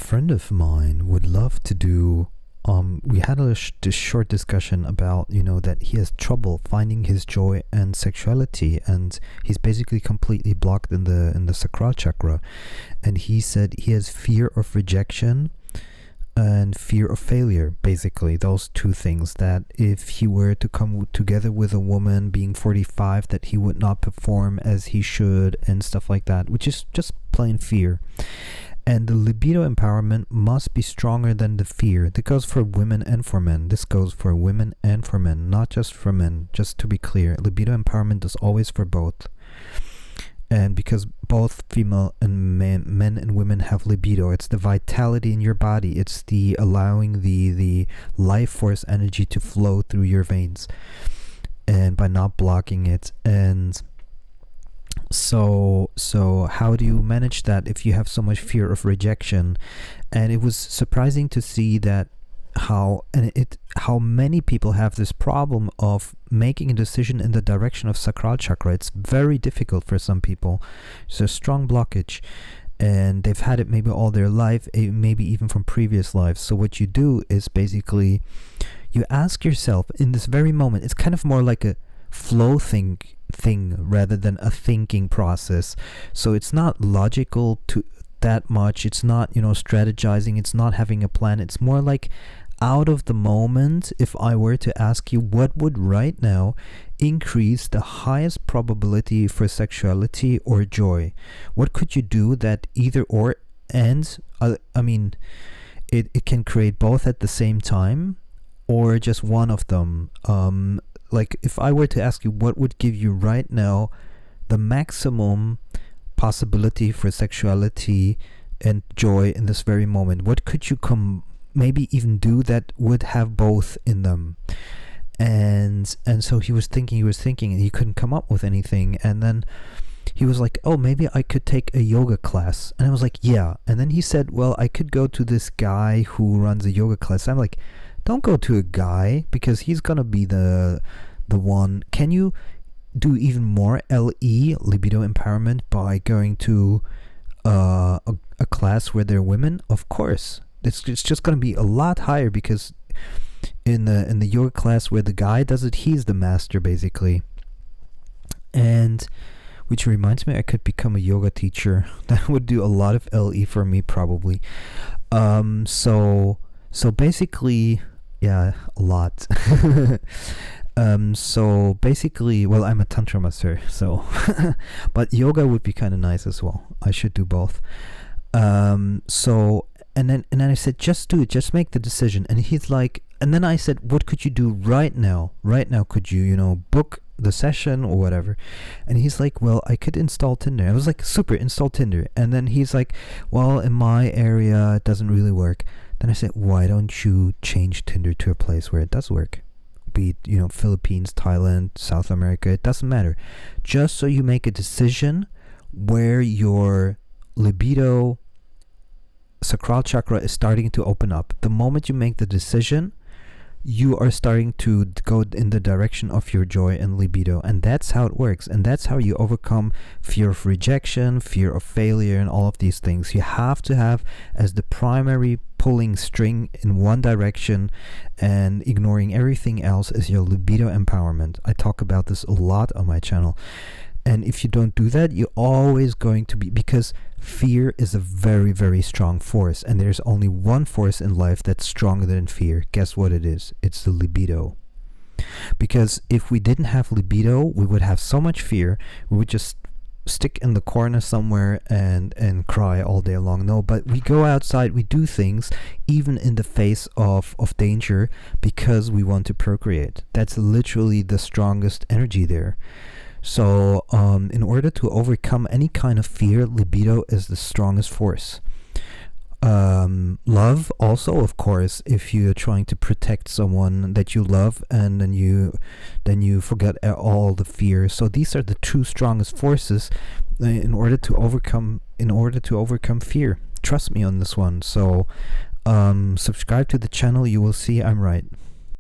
friend of mine would love to do. We had this short discussion about, that he has trouble finding his joy and sexuality, and he's basically completely blocked in the sacral chakra. And he said he has fear of rejection and fear of failure, basically those two things, that if he were to come together with a woman being 45, that he would not perform as he should and stuff like that, which is just plain fear. And the libido empowerment must be stronger than the fear. That goes for women and for men. This goes for women and for men, not just for men. Just to be clear, libido empowerment is always for both. And because both female and men and women have libido, it's the vitality in your body. It's the allowing the life force energy to flow through your veins, and by not blocking it. And so how do you manage that if you have so much fear of rejection? And it was surprising to see that how many people have this problem of making a decision in the direction of sacral chakra. It's very difficult for some people. It's a strong blockage, and they've had it maybe all their life, maybe even from previous lives. So what you do is basically you ask yourself in this very moment. It's kind of more like a flow thing rather than a thinking process. So it's not logical to that much. It's not strategizing. It's not having a plan. It's more like out of the moment. If I were to ask you what would right now increase the highest probability for sexuality or joy, what could you do that either or, and it can create both at the same time or just one of them. Like if I were to ask you what would give you right now the maximum possibility for sexuality and joy in this very moment, what could you maybe even do that would have both in them? And so he was thinking and he couldn't come up with anything. And then he was like, oh, maybe I could take a yoga class. And I was like, yeah. And then he said, well, I could go to this guy who runs a yoga class. I'm like, don't go to a guy, because he's gonna be the one. Can you do even more libido empowerment by going to a class where there are women? Of course, it's just gonna be a lot higher, because in the yoga class where the guy does it, he's the master basically. And which reminds me, I could become a yoga teacher. That would do a lot of LE for me probably. So basically, yeah, a lot. So basically, well, I'm a tantra master, so but yoga would be kind of nice as well. I should do both. So and then I said, just do it, just make the decision. And he's like, and then I said, what could you do right now? Right now, could you book the session or whatever? And he's like, well, I could install Tinder. I was like, super, install Tinder. And then he's like, well, in my area it doesn't really work. Then I said, why don't you change Tinder to a place where it does work? Be it, Philippines, Thailand, South America, it doesn't matter. Just so you make a decision where your libido sacral chakra is starting to open up. The moment you make the decision, you are starting to go in the direction of your joy and libido. And that's how it works. And that's how you overcome fear of rejection, fear of failure, and all of these things. You have to have as the primary pulling string in one direction, and ignoring everything else is your libido empowerment. I talk about this a lot on my channel. And if you don't do that, you're always going to be, because fear is a very, very strong force, and there's only one force in life that's stronger than fear. Guess what it is? It's the libido. Because if we didn't have libido, we would have so much fear, we would just stick in the corner somewhere and cry all day long. No, but we go outside, we do things even in the face of danger, because we want to procreate. That's literally the strongest energy there. So in order to overcome any kind of fear, libido is the strongest force. Love also, of course, if you're trying to protect someone that you love, and then you forget all the fear. So these are the two strongest forces in order to overcome fear. Trust me on this one. So subscribe to the channel, you will see I'm right.